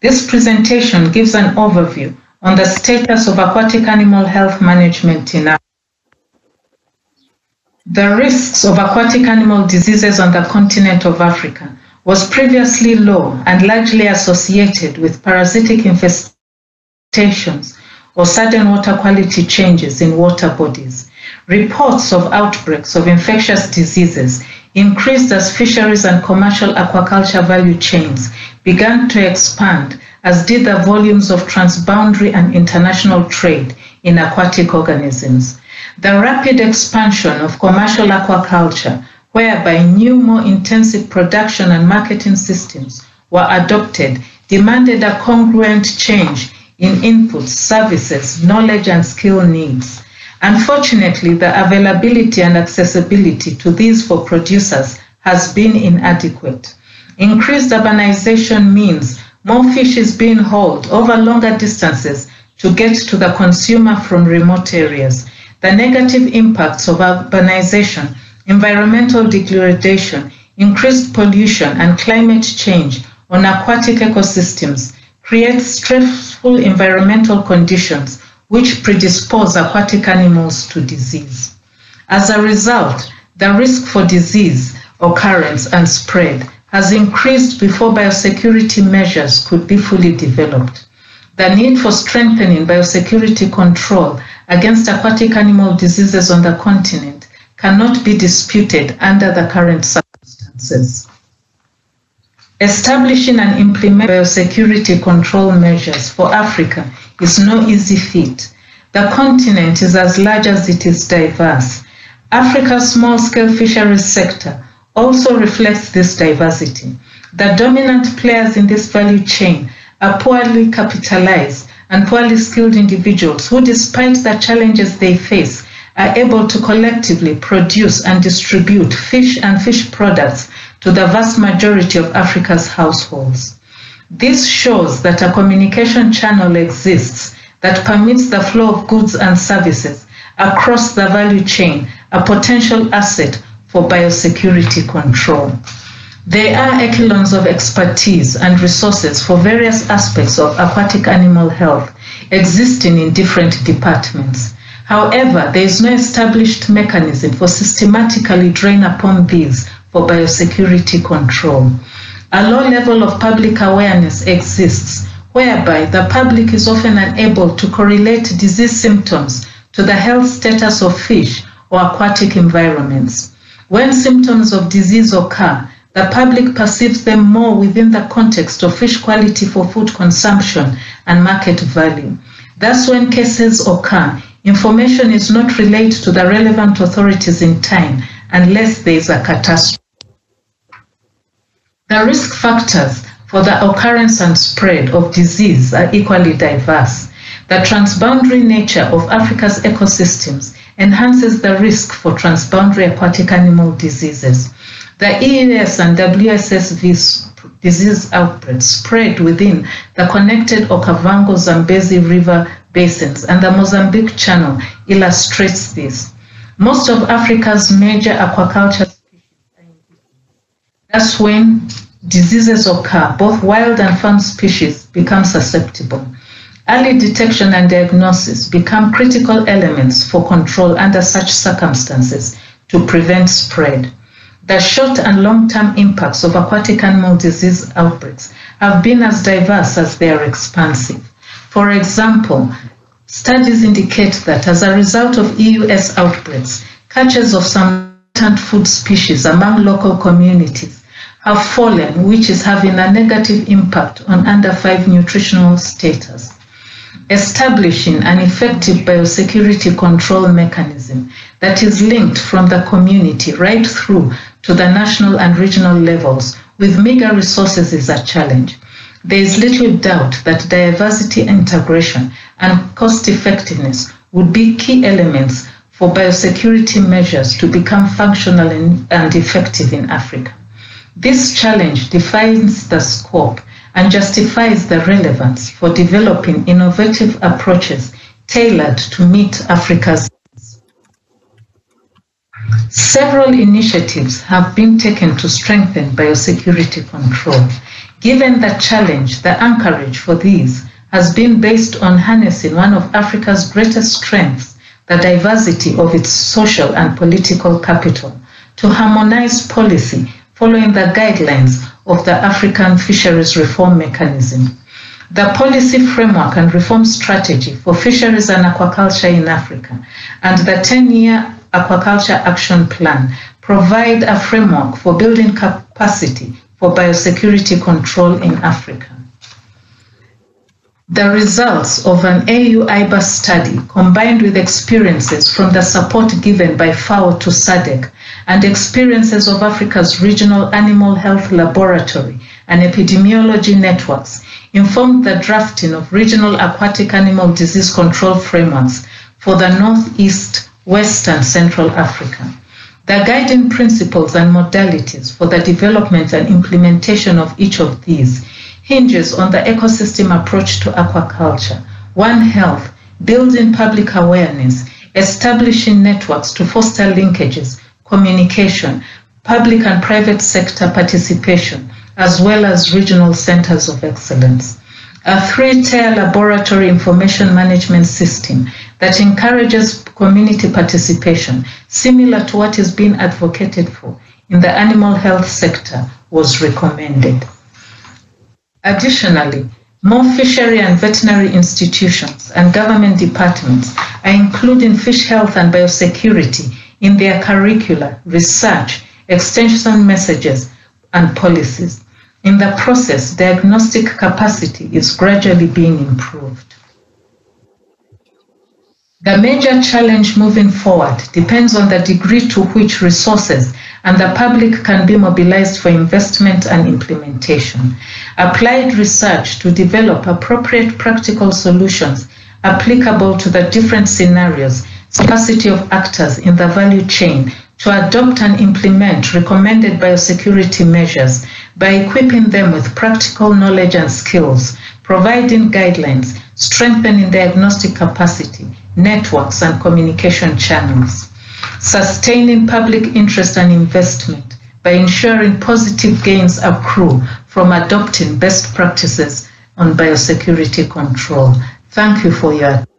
This presentation gives an overview on the status of aquatic animal health management in Africa. The risks of aquatic animal diseases on the continent of Africa was previously low and largely associated with parasitic infestations or sudden water quality changes in water bodies. Reports of outbreaks of infectious diseases increased as fisheries and commercial aquaculture value chains began to expand, as did the volumes of transboundary and international trade in aquatic organisms. The rapid expansion of commercial aquaculture, whereby new, more intensive production and marketing systems were adopted, demanded a congruent change in inputs, services, knowledge, and skill needs. Unfortunately, the availability and accessibility to these for producers has been inadequate. Increased urbanization means more fish is being hauled over longer distances to get to the consumer from remote areas. The negative impacts of urbanization, environmental degradation, increased pollution, and climate change on aquatic ecosystems create stressful environmental conditions which predispose aquatic animals to disease. As a result, the risk for disease occurrence and spread has increased before biosecurity measures could be fully developed. The need for strengthening biosecurity control against aquatic animal diseases on the continent cannot be disputed under the current circumstances. Establishing and implementing biosecurity control measures for Africa is no easy feat. The continent is as large as it is diverse. Africa's small-scale fisheries sector also reflects this diversity. The dominant players in this value chain are poorly capitalized and poorly skilled individuals who, despite the challenges they face, are able to collectively produce and distribute fish and fish products to the vast majority of Africa's households. This shows that a communication channel exists that permits the flow of goods and services across the value chain, a potential asset for biosecurity control. There are echelons of expertise and resources for various aspects of aquatic animal health existing in different departments. However, there is no established mechanism for systematically drawing upon these for biosecurity control. A low level of public awareness exists, whereby the public is often unable to correlate disease symptoms to the health status of fish or aquatic environments. When symptoms of disease occur, the public perceives them more within the context of fish quality for food consumption and market value. Thus, when cases occur, information is not relayed to the relevant authorities in time unless there is a catastrophe. The risk factors for the occurrence and spread of disease are equally diverse. The transboundary nature of Africa's ecosystems enhances the risk for transboundary aquatic animal diseases. The EUS and WSSV disease outbreaks spread within the connected Okavango-Zambezi River basins, and the Mozambique Channel illustrates this. Most of Africa's major aquaculture species are indigenous. Thus, when diseases occur, both wild and farm species become susceptible. Early detection and diagnosis become critical elements for control under such circumstances to prevent spread. The short and long-term impacts of aquatic animal disease outbreaks have been as diverse as they are expansive. For example, studies indicate that as a result of EUS outbreaks, catches of some important food species among local communities have fallen, which is having a negative impact on under 5 nutritional status. Establishing an effective biosecurity control mechanism that is linked from the community right through to the national and regional levels with meager resources is a challenge. There is little doubt that diversity integration and cost effectiveness would be key elements for biosecurity measures to become functional and effective in Africa. This challenge defines the scope and justifies the relevance for developing innovative approaches tailored to meet Africa's needs. Several initiatives have been taken to strengthen biosecurity control. Given the challenge, the anchorage for these has been based on harnessing one of Africa's greatest strengths, the diversity of its social and political capital, to harmonize policy following the guidelines of the African Fisheries Reform Mechanism. The policy framework and reform strategy for fisheries and aquaculture in Africa and the 10-year Aquaculture Action Plan provide a framework for building capacity for biosecurity control in Africa. The results of an AU-IBA study, combined with experiences from the support given by FAO to SADC and experiences of Africa's regional animal health laboratory and epidemiology networks, informed the drafting of regional aquatic animal disease control frameworks for the Northeast, West, and Central Africa. The guiding principles and modalities for the development and implementation of each of these hinges on the ecosystem approach to aquaculture, One Health, building public awareness, establishing networks to foster linkages, communication, public and private sector participation, as well as regional centers of excellence. A 3-tier laboratory information management system that encourages community participation, similar to what is being advocated for in the animal health sector, was recommended. Additionally, more fishery and veterinary institutions and government departments are including fish health and biosecurity in their curricula, research, extension messages, and policies. In the process, diagnostic capacity is gradually being improved. The major challenge moving forward depends on the degree to which resources and the public can be mobilized for investment and implementation. Applied research to develop appropriate practical solutions applicable to the different scenarios, capacity of actors in the value chain to adopt and implement recommended biosecurity measures by equipping them with practical knowledge and skills, providing guidelines, strengthening diagnostic capacity, networks, and communication channels, sustaining public interest and investment by ensuring positive gains accrue from adopting best practices on biosecurity control. Thank you for your attention.